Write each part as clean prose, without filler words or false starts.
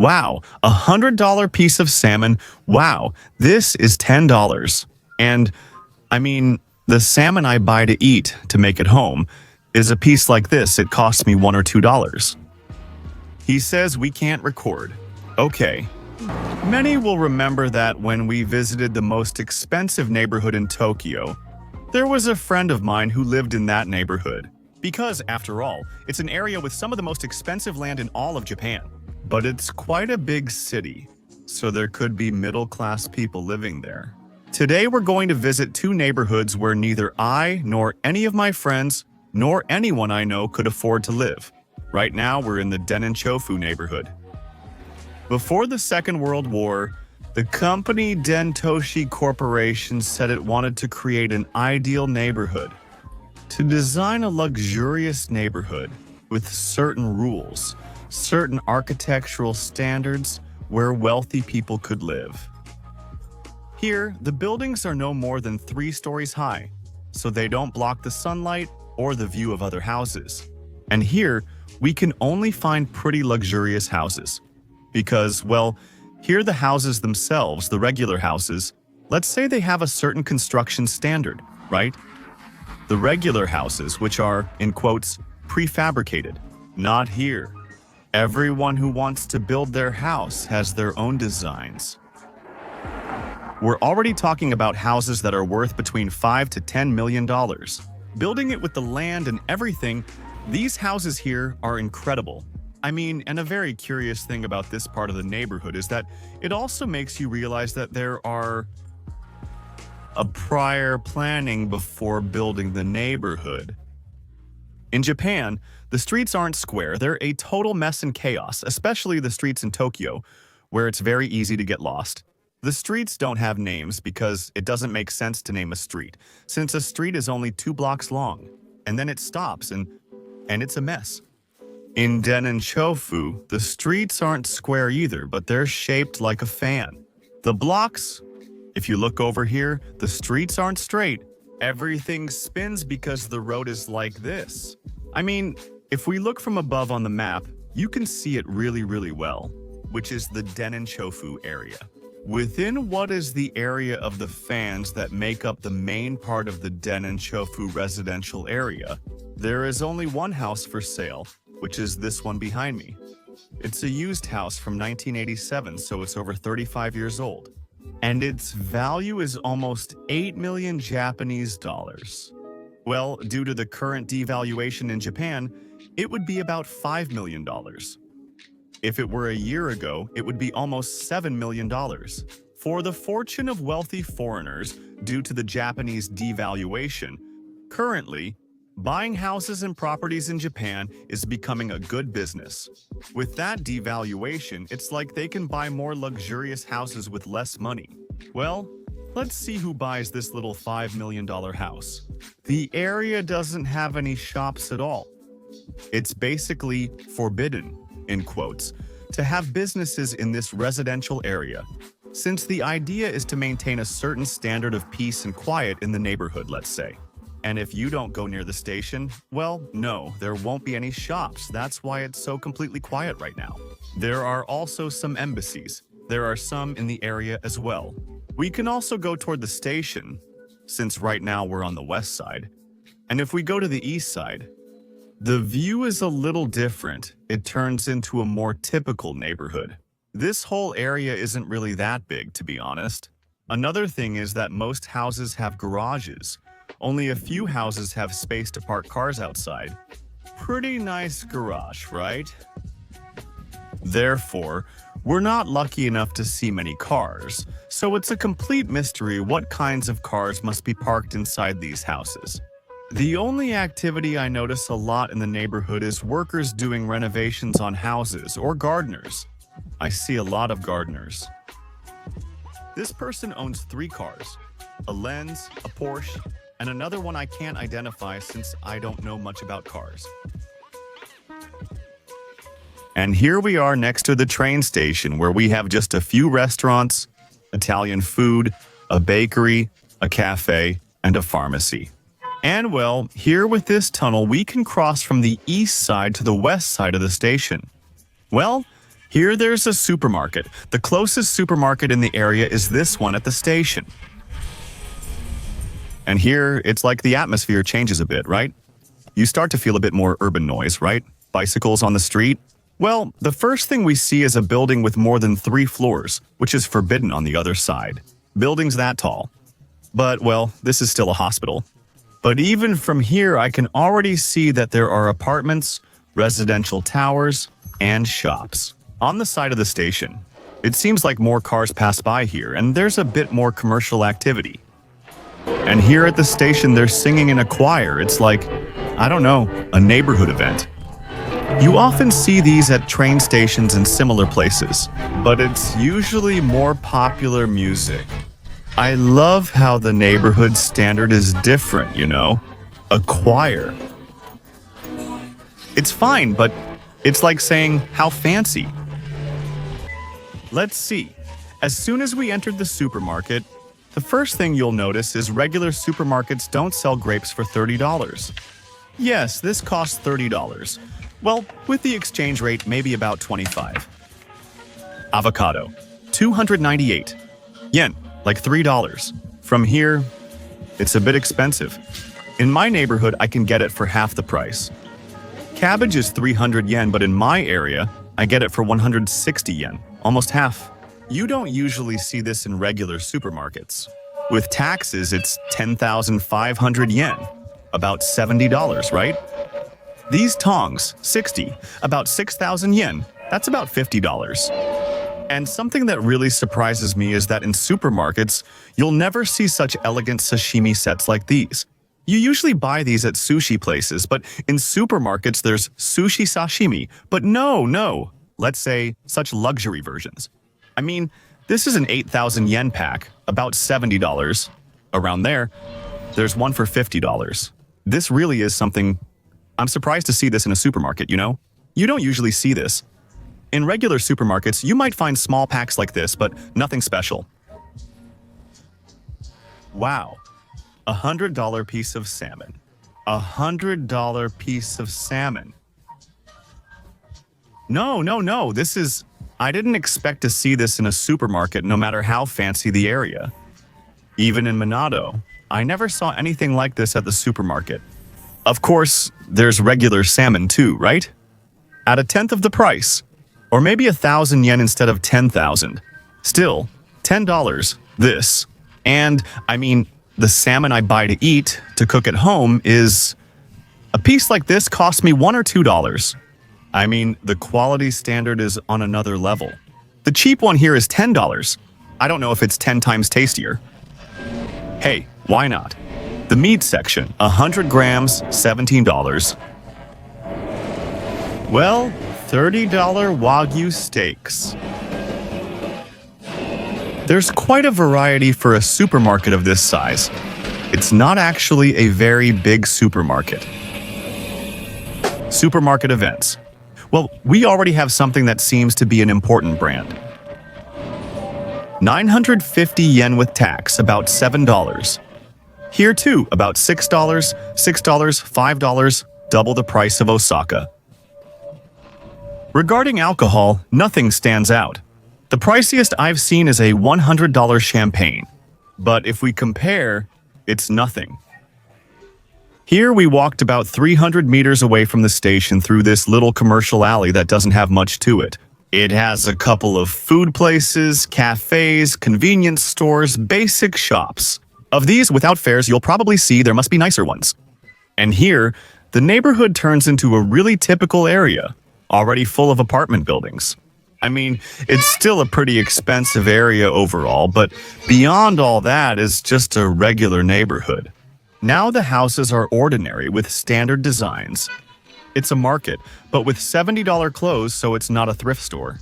Wow, $100 piece of salmon. Wow, this is $10. And I mean, the salmon I buy to eat to make it home is a piece like this. It costs me $1 or $2. He says we can't record. Okay. Many will remember that when we visited the most expensive neighborhood in Tokyo, there was a friend of mine who lived in that neighborhood. Because, after all, it's an area with some of the most expensive land in all of Japan. But it's quite a big city, so there could be middle-class people living there. Today we're going to visit two neighborhoods where neither I nor any of my friends nor anyone I know could afford to live. Right now we're in the Denenchofu neighborhood. Before the Second World War, the company Dentoshi Corporation said it wanted to create an ideal neighborhood, to design a luxurious neighborhood with certain rules, certain architectural standards where wealthy people could live. Here, the buildings are no more than 3 stories high, so they don't block the sunlight or the view of other houses. And here, we can only find pretty luxurious houses. Because, well, here the houses themselves, the regular houses, let's say they have a certain construction standard, right? The regular houses, which are, in quotes, prefabricated. Not here. Everyone who wants to build their house has their own designs. We're already talking about houses that are worth between $5 to $10 million. Building it with the land and everything, these houses here are incredible. I mean, and a very curious thing about this part of the neighborhood is that it also makes you realize that there are a prior planning before building the neighborhood. In Japan, the streets aren't square. They're a total mess and chaos, especially the streets in Tokyo, where it's very easy to get lost. The streets don't have names because it doesn't make sense to name a street, since a street is only 2 blocks long, and then it stops and it's a mess. In Denenchofu, the streets aren't square either, but they're shaped like a fan. The blocks, if you look over here, the streets aren't straight. Everything spins because the road is like this. I mean, if we look from above on the map, you can see it really well, which is the Denenchofu area. Within what is the area of the fans that make up the main part of the Denenchofu residential area, there is only one house for sale, which is this one behind me. It's a used house from 1987, so it's over 35 years old. And its value is almost 8 million Japanese dollars. Well, due to the current devaluation in Japan, it would be about $5 million. If it were a year ago, it would be almost $7 million. For the fortune of wealthy foreigners, due to the Japanese devaluation, currently, buying houses and properties in Japan is becoming a good business. With that devaluation, it's like they can buy more luxurious houses with less money. Well, let's see who buys this little $5 million house. The area doesn't have any shops at all. It's basically forbidden, in quotes, to have businesses in this residential area, since the idea is to maintain a certain standard of peace and quiet in the neighborhood, let's say. And if you don't go near the station, well, no, there won't be any shops. That's why it's so completely quiet right now. There are also some embassies. There are some in the area as well. We can also go toward the station, since right now we're on the west side. And if we go to the east side, the view is a little different. It turns into a more typical neighborhood. This whole area isn't really that big, to be honest. Another thing is that most houses have garages. Only a few houses have space to park cars outside. Pretty nice garage, right? Therefore, we're not lucky enough to see many cars, so it's a complete mystery what kinds of cars must be parked inside these houses. The only activity I notice a lot in the neighborhood is workers doing renovations on houses or gardeners. I see a lot of gardeners. This person owns 3 cars, a Lenz, a Porsche, and another one I can't identify since I don't know much about cars. And here we are next to the train station where we have just a few restaurants, Italian food, a bakery, a cafe, and a pharmacy. And well, here with this tunnel we can cross from the east side to the west side of the station. Well, Here there's a supermarket. The closest supermarket in the area is this one at the station. And here, it's like the atmosphere changes a bit, right? You start to feel a bit more urban noise, right? Bicycles on the street. Well, the first thing we see is a building with more than 3 floors, which is forbidden on the other side. Buildings that tall. But, well, this is still a hospital. But even from here, I can already see that there are apartments, residential towers, and shops. On the side of the station, it seems like more cars pass by here, and there's a bit more commercial activity. And here at the station, they're singing in a choir. It's like, I don't know, a neighborhood event. You often see these at train stations and similar places, but it's usually more popular music. I love how the neighborhood standard is different, you know? A choir. It's fine, but it's like saying, how fancy. Let's see. As soon as we entered the supermarket, the first thing you'll notice is regular supermarkets don't sell grapes for $30. Yes, this costs $30. Well, with the exchange rate, maybe about 25. Avocado, 298 yen, like $3. From here, it's a bit expensive. In my neighborhood, I can get it for half the price. Cabbage is 300 yen, but in my area, I get it for 160 yen, almost half. You don't usually see this in regular supermarkets. With taxes, it's 10,500 yen, about $70, right? These tongs, 60, about 6,000 yen, that's about $50. And something that really surprises me is that in supermarkets, you'll never see such elegant sashimi sets like these. You usually buy these at sushi places, but in supermarkets there's sushi sashimi, but no, let's say such luxury versions. I mean, this is an 8,000 yen pack, about $70. Around there, there's one for $50. This really is something. I'm surprised to see this in a supermarket, you know? You don't usually see this. In regular supermarkets, you might find small packs like this, but nothing special. Wow. $100 piece of salmon. $100 piece of salmon. No, this is. I didn't expect to see this in a supermarket no matter how fancy the area. Even in Minato, I never saw anything like this at the supermarket. Of course, there's regular salmon too, right? At a tenth of the price. Or maybe 1,000 yen instead of 10,000. Still, $10, this. And, I mean, the salmon I buy to eat, to cook at home, is. A piece like this costs me $1 or $2. I mean, the quality standard is on another level. The cheap one here is $10. I don't know if it's 10 times tastier. Hey, why not? The meat section, 100 grams, $17. Well, $30 Wagyu steaks. There's quite a variety for a supermarket of this size. It's not actually a very big supermarket. Supermarket events. Well, we already have something that seems to be an important brand. 950 yen with tax, about $7. Here too, about $6, $5, double the price of Osaka. Regarding alcohol, nothing stands out. The priciest I've seen is a $100 champagne. But if we compare, it's nothing. Here we walked about 300 meters away from the station through this little commercial alley that doesn't have much to it. It has a couple of food places, cafes, convenience stores, basic shops. Of these, without fares, you'll probably see there must be nicer ones. And here, the neighborhood turns into a really typical area, already full of apartment buildings. I mean, it's still a pretty expensive area overall, but beyond all that is just a regular neighborhood. Now the houses are ordinary with standard designs. It's a market, but with $70 clothes, so it's not a thrift store.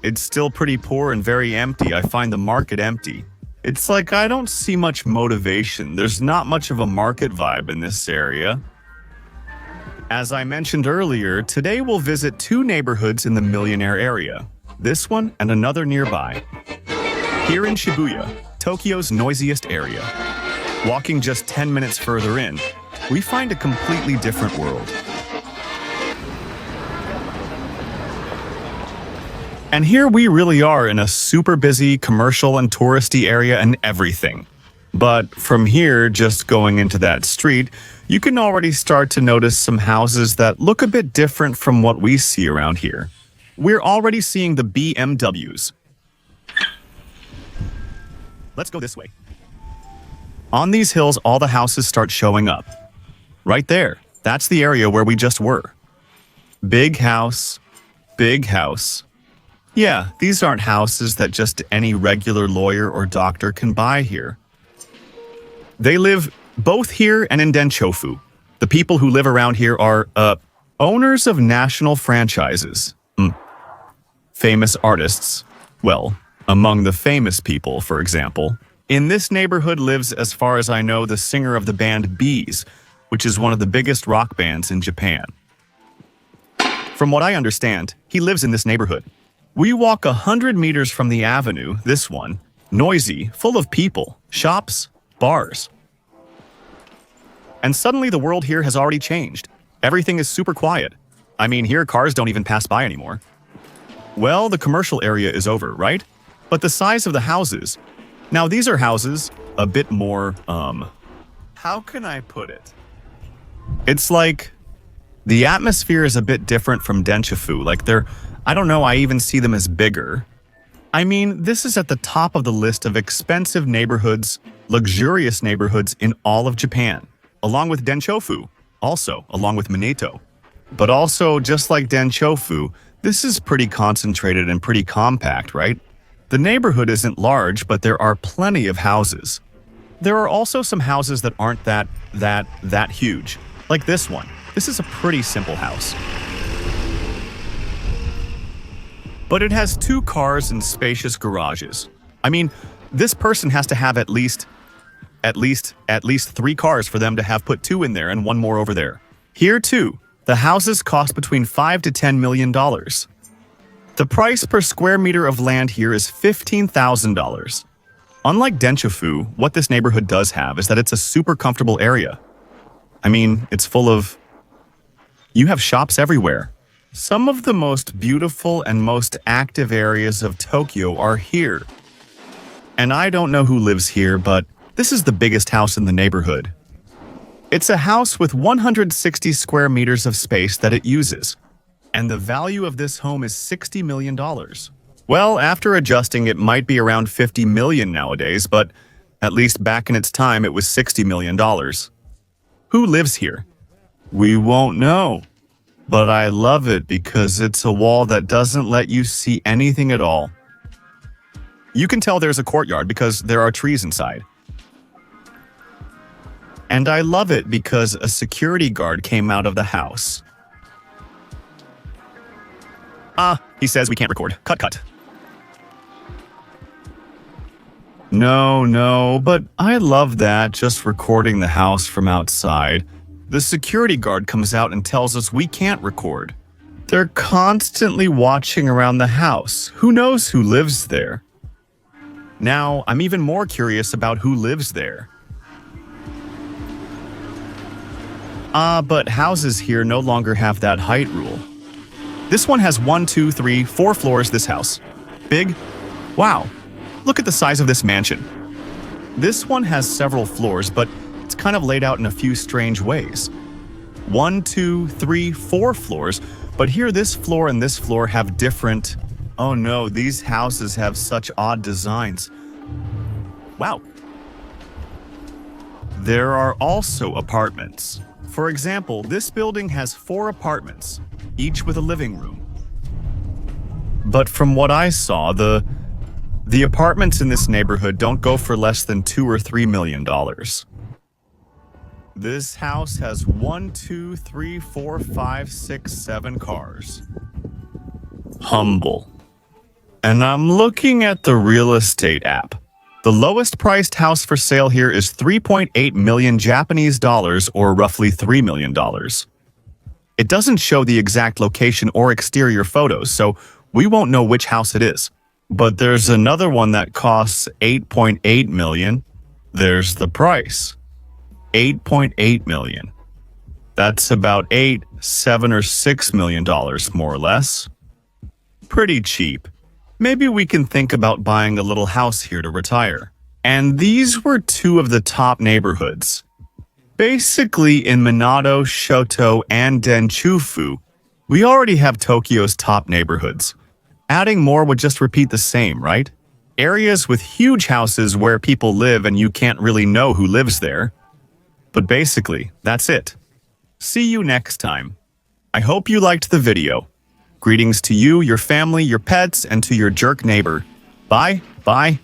It's still pretty poor and very empty. I find the market empty. It's like I don't see much motivation. There's not much of a market vibe in this area. As I mentioned earlier, today we'll visit 2 neighborhoods in the Millionaire area. This one and another nearby. Here in Shibuya, Tokyo's noisiest area. Walking just 10 minutes further in, we find a completely different world. And here we really are in a super busy commercial and touristy area and everything. But from here, just going into that street, you can already start to notice some houses that look a bit different from what we see around here. We're already seeing the BMWs. Let's go this way. On these hills, all the houses start showing up. Right there, that's the area where we just were. Big house, big house. Yeah, these aren't houses that just any regular lawyer or doctor can buy here. They live both here and in Denenchofu. The people who live around here are, owners of national franchises. Famous artists. Well, among the famous people, for example. In this neighborhood lives, as far as I know, the singer of the band Bees, which is one of the biggest rock bands in Japan. From what I understand, he lives in this neighborhood. We walk 100 meters from the avenue, this one, noisy, full of people, shops, bars. And suddenly the world here has already changed. Everything is super quiet. I mean, here cars don't even pass by anymore. Well, the commercial area is over, right? But the size of the houses. Now these are houses a bit more, how can I put it? It's like the atmosphere is a bit different from Denenchofu. Like I don't know, I even see them as bigger. I mean, this is at the top of the list of expensive neighborhoods, luxurious neighborhoods in all of Japan, along with Denenchofu, also along with Minato. But also, just like Denenchofu, this is pretty concentrated and pretty compact, right? The neighborhood isn't large, but there are plenty of houses. There are also some houses that aren't that huge, like this one. This is a pretty simple house. But it has 2 cars and spacious garages. I mean, this person has to have at least 3 cars for them to have put 2 in there and 1 more over there. Here too, the houses cost between $5 to $10 million. The price per square meter of land here is $15,000. Unlike Denenchofu, what this neighborhood does have is that it's a super comfortable area. I mean, it's full of... You have shops everywhere. Some of the most beautiful and most active areas of Tokyo are here. And I don't know who lives here, but this is the biggest house in the neighborhood. It's a house with 160 square meters of space that it uses. And the value of this home is $60 million. Well, after adjusting, it might be around $50 million nowadays, but at least back in its time, it was $60 million. Who lives here? We won't know. But I love it because it's a wall that doesn't let you see anything at all. You can tell there's a courtyard because there are trees inside. And I love it because a security guard came out of the house. He says we can't record. Cut. No, but I love that, just recording the house from outside. The security guard comes out and tells us we can't record. They're constantly watching around the house. Who knows who lives there? Now, I'm even more curious about who lives there. But houses here no longer have that height rule. This one has 1, 2, 3, 4 floors, this house. Big? Wow. Look at the size of this mansion. This one has several floors, but it's kind of laid out in a few strange ways. 1, 2, 3, 4 floors, but here this floor and this floor have different... Oh no, these houses have such odd designs. Wow. There are also apartments. For example, this building has 4 apartments, each with a living room. But from what I saw, the apartments in this neighborhood don't go for less than $2 or $3 million. This house has 1, 2, 3, 4, 5, 6, 7 cars. Humble. And I'm looking at the real estate app. The lowest priced house for sale here is 3.8 million Japanese dollars, or roughly $3 million. It doesn't show the exact location or exterior photos, so we won't know which house it is. But there's another one that costs 8.8 million. There's the price. 8.8 million. That's about $8, $7, or $6 million, more or less. Pretty cheap. maybe we can think about buying a little house here to retire. And these were two of the top neighborhoods. Basically, in Minato, Shoto, and Denenchofu, we already have Tokyo's top neighborhoods. Adding more would just repeat the same, right? Areas with huge houses where people live and you can't really know who lives there. But basically, that's it. See you next time. I hope you liked the video. Greetings to you, your family, your pets, and to your jerk neighbor. Bye, bye.